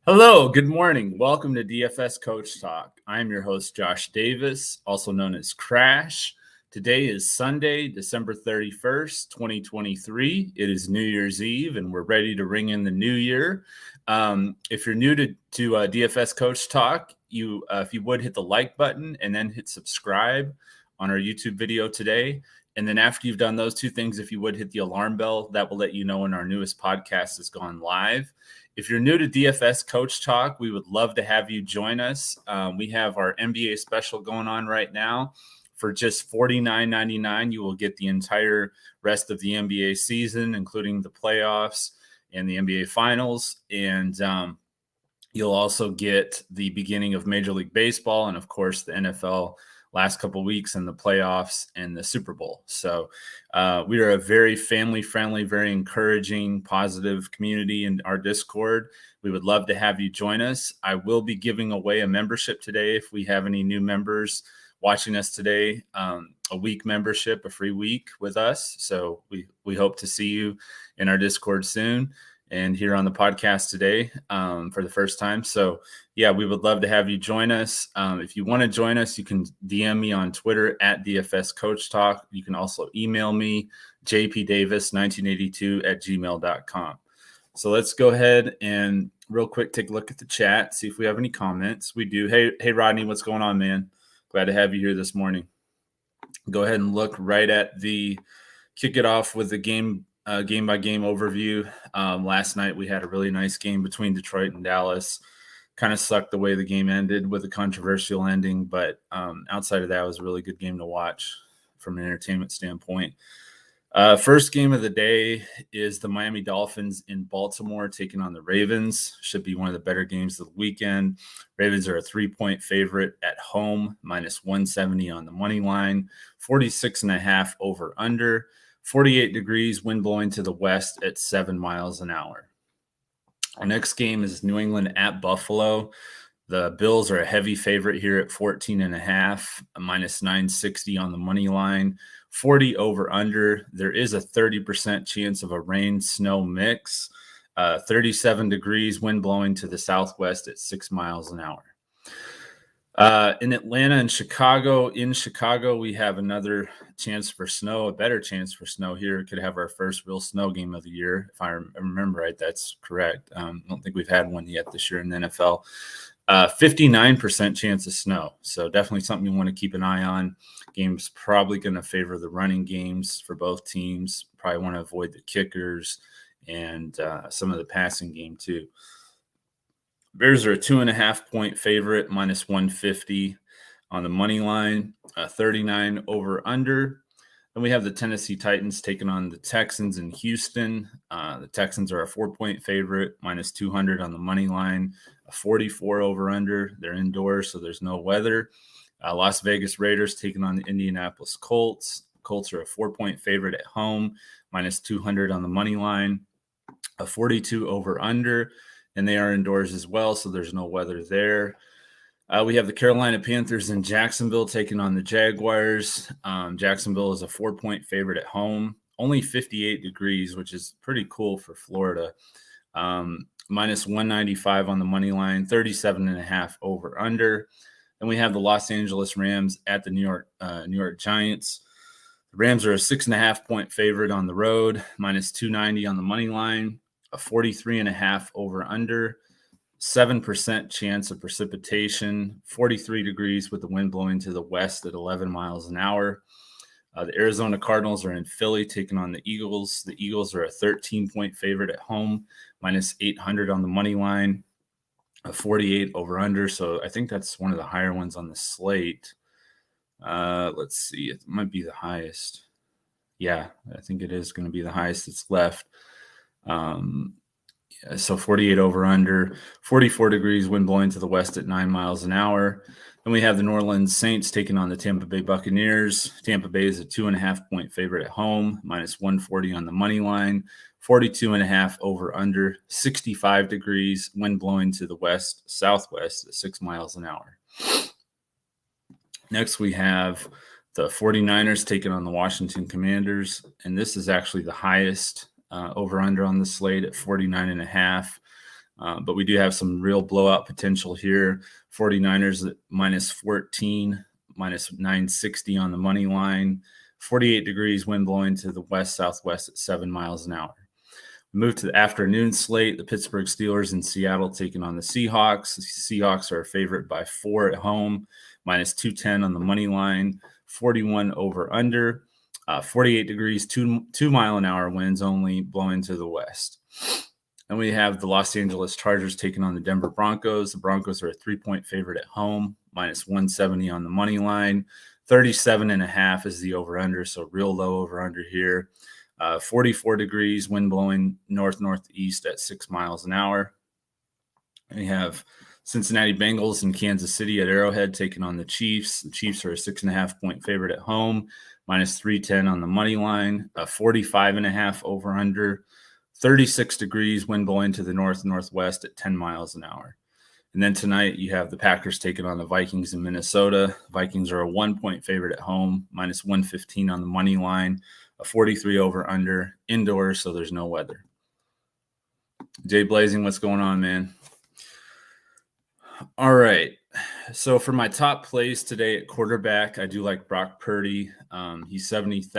Hello, good morning. Welcome to DFS Coach Talk. I'm your host, Josh Davis, also known as Crash. Today is Sunday, December 31st, 2023. It is New Year's Eve, and we're ready to ring in the new year. If you're new to DFS Coach Talk, if you would hit the like button and then hit subscribe on our YouTube video today. And then after you've done those two things, if you would hit the alarm bell, that will let you know when our newest podcast has gone live. If you're new to DFS Coach Talk, we would love to have you join us. We have our NBA special going on right now. For just $49.99, you will get the entire rest of the NBA season, including the playoffs and the NBA Finals. And you'll also get the beginning of Major League Baseball and, of course, the NFL last couple of weeks and the playoffs and the Super Bowl. So we are a very family-friendly, very encouraging, positive community in our Discord. We would love to have you join us. I will be giving away a membership today if we have any new members watching us today, a week membership, a free week with us. So we hope to see you in our Discord soon and here on the podcast today for the first time. So yeah, we would love to have you join us. If you want to join us, you can DM me on Twitter at DFS Coach Talk. You can also email me, jpdavis1982@gmail.com. So let's go ahead and real quick take a look at the chat, see if we have any comments. We do. Hey Rodney, what's going on, man? Glad to have you here this morning. Go ahead and look right at kick it off with the game by game overview. Last night we had a really nice game between Detroit and Dallas. Kind of sucked the way the game ended with a controversial ending, but outside of that, it was a really good game to watch from an entertainment standpoint. First game of the day is the Miami Dolphins in Baltimore taking on the Ravens. Should be one of the better games of the weekend. Ravens are a 3-point favorite at home, -170 on the money line, 46.5 over under, 48 degrees, wind blowing to the west at 7 miles an hour. Our next game is New England at Buffalo. The Bills are a heavy favorite here at 14.5, -960 on the money line, 40 over under. There is a 30% chance of a rain-snow mix, 37 degrees, wind blowing to the southwest at 6 miles an hour. In Atlanta and Chicago, we have another chance for snow, a better chance for snow here. Could have our first real snow game of the year. If I remember right, that's correct. I don't think we've had one yet this year in the NFL. 59% chance of snow. So definitely something you want to keep an eye on. Game's probably going to favor the running games for both teams. Probably want to avoid the kickers and some of the passing game too. Bears are a 2.5-point favorite, -150 on the money line, 39 over under. Then we have the Tennessee Titans taking on the Texans in Houston. The Texans are a 4-point favorite, -200 on the money line, a 44 over under. They're indoors, so there's no weather. Las Vegas Raiders taking on the Indianapolis Colts. Colts are a 4-point favorite at home, -200 on the money line, a 42 over under. And they are indoors as well, so there's no weather there. We have the Carolina Panthers in Jacksonville taking on the Jaguars. Jacksonville is a 4-point favorite at home, only 58 degrees, which is pretty cool for Florida. -195 on the money line, 37.5 over under. Then we have the Los Angeles Rams at the New York Giants. The Rams are a 6.5-point favorite on the road, -290 on the money line, a 43.5 over under, 7% chance of precipitation, 43 degrees with the wind blowing to the west at 11 miles an hour. The Arizona Cardinals are in Philly taking on the Eagles. The Eagles are a 13-point favorite at home, -800 on the money line, a 48 over under. So I think that's one of the higher ones on the slate. Let's see. It might be the highest. Yeah, I think it is going to be the highest that's left. So 48 over under, 44 degrees, wind blowing to the west at 9 miles an hour. Then we have the New Orleans Saints taking on the Tampa Bay Buccaneers. Tampa Bay is a 2.5-point favorite at home, -140 on the money line, 42.5 over under, 65 degrees, wind blowing to the west, southwest at 6 miles an hour. Next, we have the 49ers taking on the Washington Commanders, and this is actually the highest over-under on the slate at 49.5. But we do have some real blowout potential here. 49ers at minus 14, minus 960 on the money line. 48 degrees, wind blowing to the west-southwest at 7 miles an hour. Move to the afternoon slate. The Pittsburgh Steelers in Seattle taking on the Seahawks. The Seahawks are a favorite by 4 at home, minus 210 on the money line, 41 over under, 48 degrees, 2 mile an hour winds only blowing to the west. And we have the Los Angeles Chargers taking on the Denver Broncos. The Broncos are a 3-point favorite at home, minus 170 on the money line. 37.5 is the over under, so real low over under here. 44 degrees, wind blowing northeast at 6 miles an hour. And we have Cincinnati Bengals and Kansas City at Arrowhead taking on the Chiefs. The Chiefs are a 6.5-point favorite at home, minus 310 on the money line. 45.5 over under. 36 degrees, wind blowing to the northwest at 10 miles an hour. And then tonight you have the Packers taking on the Vikings in Minnesota. Vikings are a 1-point favorite at home, minus 115 on the money line. A 43 over under, indoors, so there's no weather. Jay Blazing, what's going on, man? All right. So for my top plays today at quarterback, I do like Brock Purdy. He's 7,000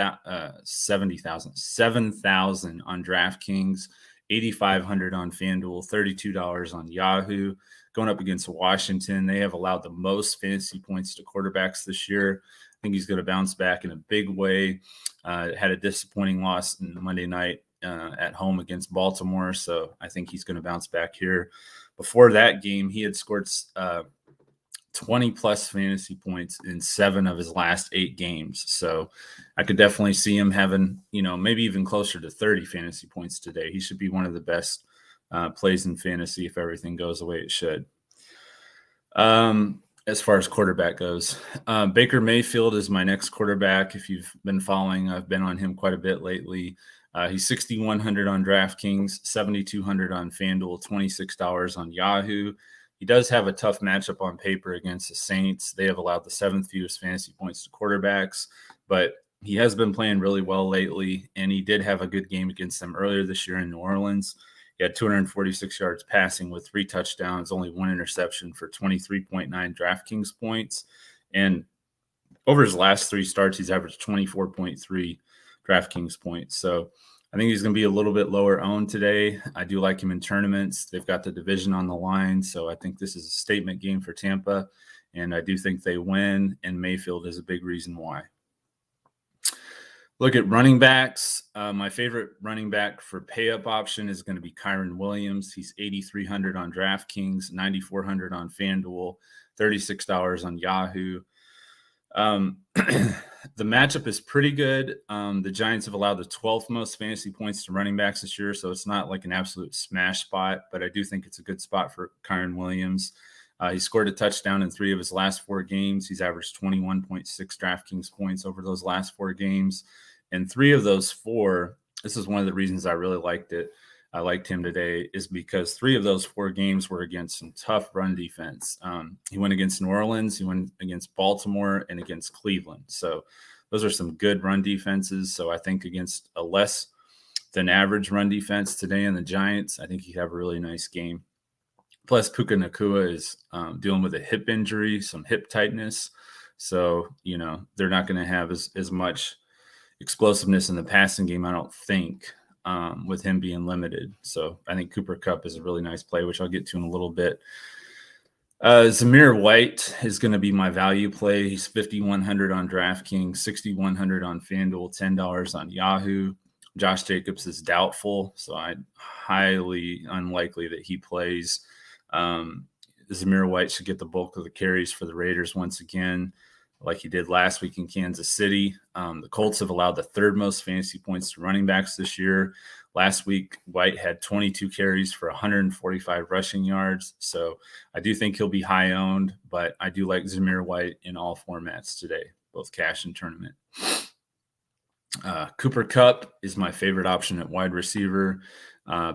on DraftKings, 8,500 on Fanduel, $32 on Yahoo. Going up against Washington, they have allowed the most fantasy points to quarterbacks this year. I think he's going to bounce back in a big way. Had a disappointing loss in Monday night at home against Baltimore, so I think he's going to bounce back here. Before that game, he had scored 20-plus fantasy points in 7 of his last 8 games. So I could definitely see him having, maybe even closer to 30 fantasy points today. He should be one of the best plays in fantasy if everything goes the way it should. As far as quarterback goes, Baker Mayfield is my next quarterback. If you've been following, I've been on him quite a bit lately. He's 6,100 on DraftKings, 7,200 on FanDuel, $26 on Yahoo. He does have a tough matchup on paper against the Saints. They have allowed the 7th fewest fantasy points to quarterbacks, but he has been playing really well lately, and he did have a good game against them earlier this year in New Orleans. He had 246 yards passing with 3 touchdowns, only 1 interception for 23.9 DraftKings points. And over his last 3 starts, he's averaged 24.3 DraftKings points. So I think he's going to be a little bit lower owned today. I do like him in tournaments. They've got the division on the line, so I think this is a statement game for Tampa, and I do think they win, and Mayfield is a big reason why. Look at running backs. My favorite running back for pay-up option is going to be Kyren Williams. He's 8,300 on DraftKings, 9,400 on FanDuel, $36 on Yahoo. The matchup is pretty good. The Giants have allowed the 12th most fantasy points to running backs this year, so it's not like an absolute smash spot, but I do think it's a good spot for Kyren Williams. He scored a touchdown in 3 of his last 4 games. He's averaged 21.6 DraftKings points over those last 4 games. And 3 of those 4, this is one of the reasons I really liked it. I liked him today is because 3 of those 4 games were against some tough run defense. He went against New Orleans, he went against Baltimore, and against Cleveland. So those are some good run defenses. So I think against a less than average run defense today in the Giants, I think he'd have a really nice game. Plus, Puka Nacua is dealing with a hip injury, some hip tightness. So, they're not going to have as much explosiveness in the passing game, I don't think, with him being limited. So I think Cooper Kupp is a really nice play, which I'll get to in a little bit. Zamir White is going to be my value play. He's 5,100 on DraftKings, 6,100 on FanDuel, $10 on Yahoo. Josh Jacobs is doubtful, so I'm highly unlikely that he plays. Zamir White should get the bulk of the carries for the Raiders once again, like he did last week in Kansas City. The Colts have allowed the 3rd most fantasy points to running backs this year. Last week, White had 22 carries for 145 rushing yards. So I do think he'll be high owned, but I do like Zamir White in all formats today, both cash and tournament. Cooper Kupp is my favorite option at wide receiver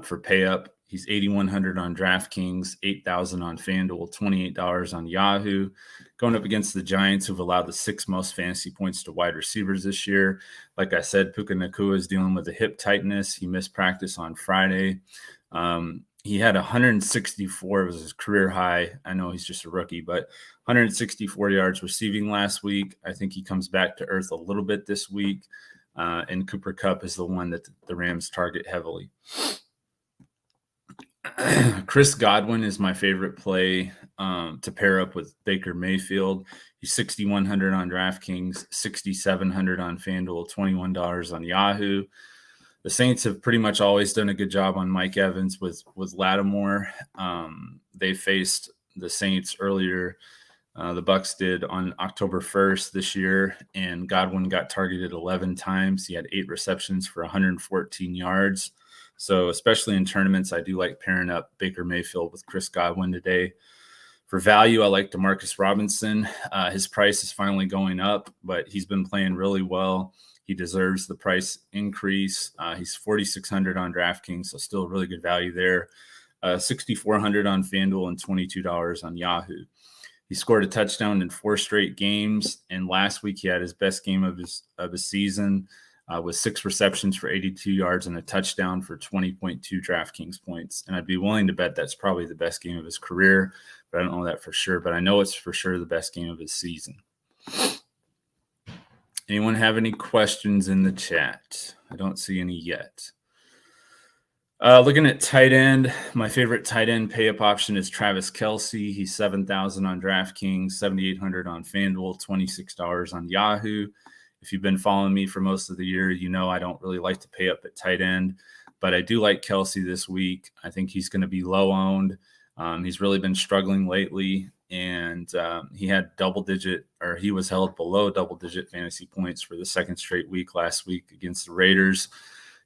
for pay up. He's 8,100 on DraftKings, 8,000 on FanDuel, $28 on Yahoo. Going up against the Giants, who've allowed the 6th most fantasy points to wide receivers this year. Like I said, Puka Nacua is dealing with a hip tightness. He missed practice on Friday. he had 164 was his career high. I know he's just a rookie, but 164 yards receiving last week. I think he comes back to earth a little bit this week. And Cooper Kupp is the one that the Rams target heavily. Chris Godwin is my favorite play to pair up with Baker Mayfield. He's 6,100 on DraftKings, 6,700 on Fanduel, $21 on Yahoo. The Saints have pretty much always done a good job on Mike Evans with Lattimore. They faced the Saints earlier. The Bucs did on October 1st this year, and Godwin got targeted 11 times. He had 8 receptions for 114 yards. So especially in tournaments, I do like pairing up Baker Mayfield with Chris Godwin today. For value, I like Demarcus Robinson. His price is finally going up, but he's been playing really well. He deserves the price increase. He's 4,600 on DraftKings, so still really good value there. 6,400 on FanDuel and $22 on Yahoo. He scored a touchdown in 4 straight games, and last week he had his best game of his season with 6 receptions for 82 yards and a touchdown for 20.2 DraftKings points. And I'd be willing to bet that's probably the best game of his career, but I don't know that for sure. But I know it's for sure the best game of his season. Anyone have any questions in the chat? I don't see any yet. Looking at tight end, my favorite tight end pay-up option is Travis Kelce. He's 7,000 on DraftKings, 7,800 on FanDuel, $26 on Yahoo. If you've been following me for most of the year, you know I don't really like to pay up at tight end, but I do like Kelce this week. I think he's going to be low owned. He's really been struggling lately, and he was held below double-digit fantasy points for the second straight week last week against the Raiders.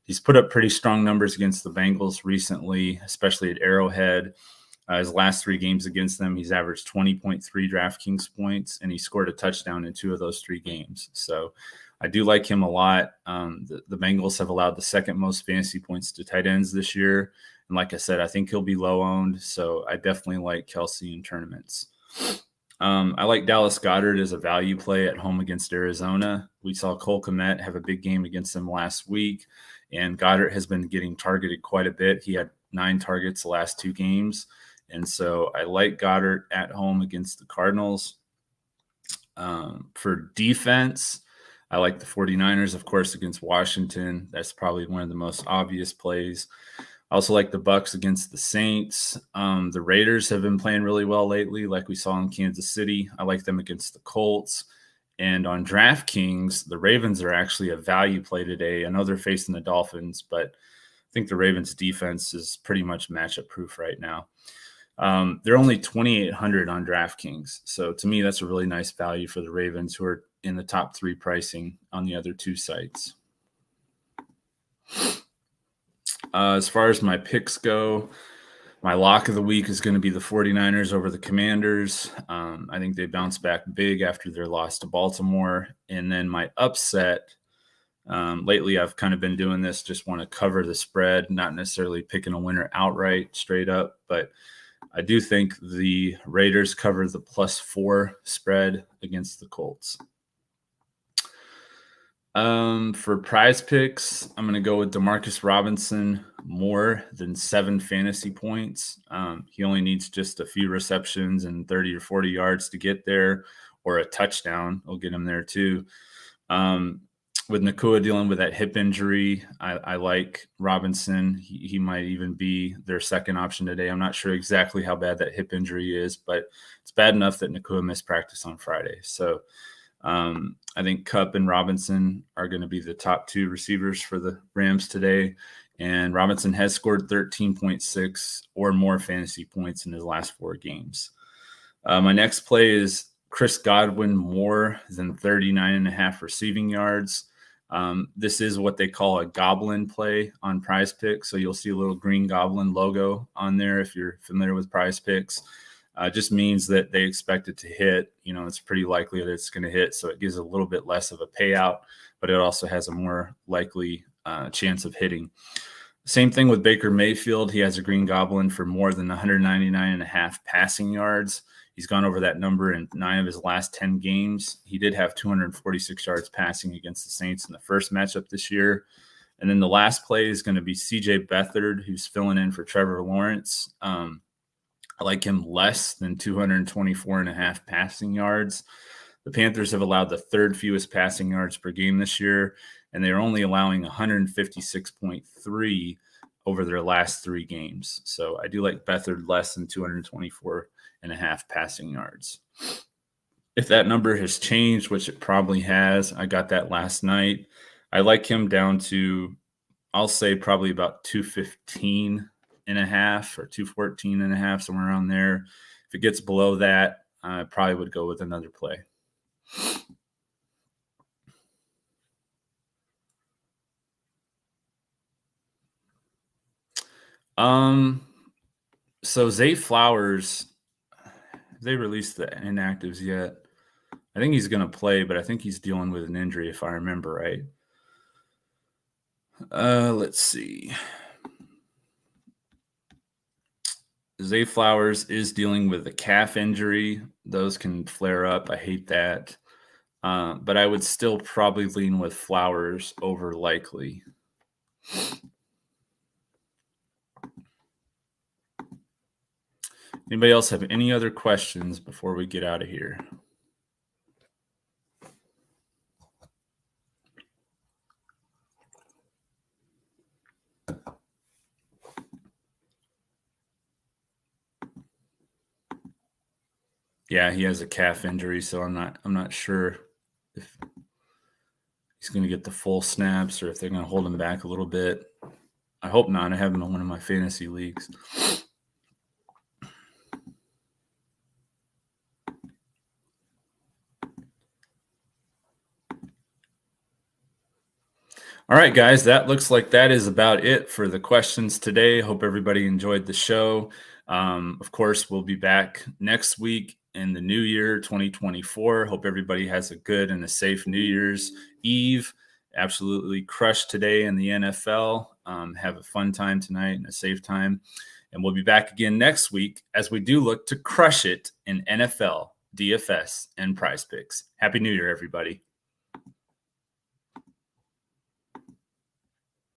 He's put up pretty strong numbers against the Bengals recently, especially at Arrowhead. His last 3 games against them, he's averaged 20.3 DraftKings points, and he scored a touchdown in 2 of those 3 games. So I do like him a lot. The Bengals have allowed the second most fantasy points to tight ends this year. And like I said, I think he'll be low owned. So I definitely like Kelce in tournaments. I like Dallas Goedert as a value play at home against Arizona. We saw Cole Kmet have a big game against them last week, and Goedert has been getting targeted quite a bit. He had 9 targets the last 2 games. And so I like Goedert at home against the Cardinals. For defense, I like the 49ers, of course, against Washington. That's probably one of the most obvious plays. I also like the Bucs against the Saints. The Raiders have been playing really well lately, like we saw in Kansas City. I like them against the Colts. And on DraftKings, the Ravens are actually a value play today. I know they're facing the Dolphins, but I think the Ravens defense is pretty much matchup proof right now. They're only 2,800 on DraftKings. So to me, that's a really nice value for the Ravens, who are in the top 3 pricing on the other 2 sites. As far as my picks go, my lock of the week is going to be the 49ers over the Commanders. I think they bounced back big after their loss to Baltimore. And then my upset, lately I've kind of been doing this, just want to cover the spread, not necessarily picking a winner outright straight up, but I do think the Raiders cover the +4 spread against the Colts. For Prizepicks, I'm going to go with Demarcus Robinson more than 7 fantasy points. He only needs just a few receptions and 30 or 40 yards to get there, or a touchdown will get him there too. With Nakua dealing with that hip injury, I like Robinson. He might even be their second option today. I'm not sure exactly how bad that hip injury is, but it's bad enough that Nakua missed practice on Friday. So I think Kupp and Robinson are going to be the top 2 receivers for the Rams today. And Robinson has scored 13.6 or more fantasy points in his last 4 games. My next play is Chris Godwin more than 39.5 receiving yards. This is what they call a goblin play on Prizepicks. So you'll see a little green goblin logo on there if you're familiar with Prizepicks. Just means that they expect it to hit. It's pretty likely that it's going to hit. So it gives a little bit less of a payout, but it also has a more likely chance of hitting. Same thing with Baker Mayfield. He has a green goblin for more than 199.5 passing yards. He's gone over that number in 9 of his last 10 games. He did have 246 yards passing against the Saints in the first matchup this year. And then the last play is going to be CJ Beathard, who's filling in for Trevor Lawrence. I like him less than 224.5 passing yards. The Panthers have allowed the third fewest passing yards per game this year, and they're only allowing 156.3 over their last 3 games. So I do like Beathard less than 224.5 passing yards. If that number has changed, which it probably has, I got that last night. I like him down to, I'll say probably about 215.5 or 214.5, somewhere around there. If it gets below that, I probably would go with another play. So Zay Flowers, have they released the inactives yet? I think he's going to play, but I think he's dealing with an injury, if I remember right. Let's see. Zay Flowers is dealing with a calf injury. Those can flare up. I hate that. But I would still probably lean with Flowers over Likely. Anybody else have any other questions before we get out of here? Yeah, he has a calf injury, so I'm not sure if he's going to get the full snaps or if they're going to hold him back a little bit. I hope not. I have him in one of my fantasy leagues. All right, guys, that looks like that is about it for the questions today. Hope everybody enjoyed the show. Of course, we'll be back next week in the new year, 2024. Hope everybody has a good and a safe New Year's Eve. Absolutely crushed today in the NFL. Have a fun time tonight and a safe time. And we'll be back again next week as we do look to crush it in NFL, DFS, and Prize Picks. Happy New Year, everybody.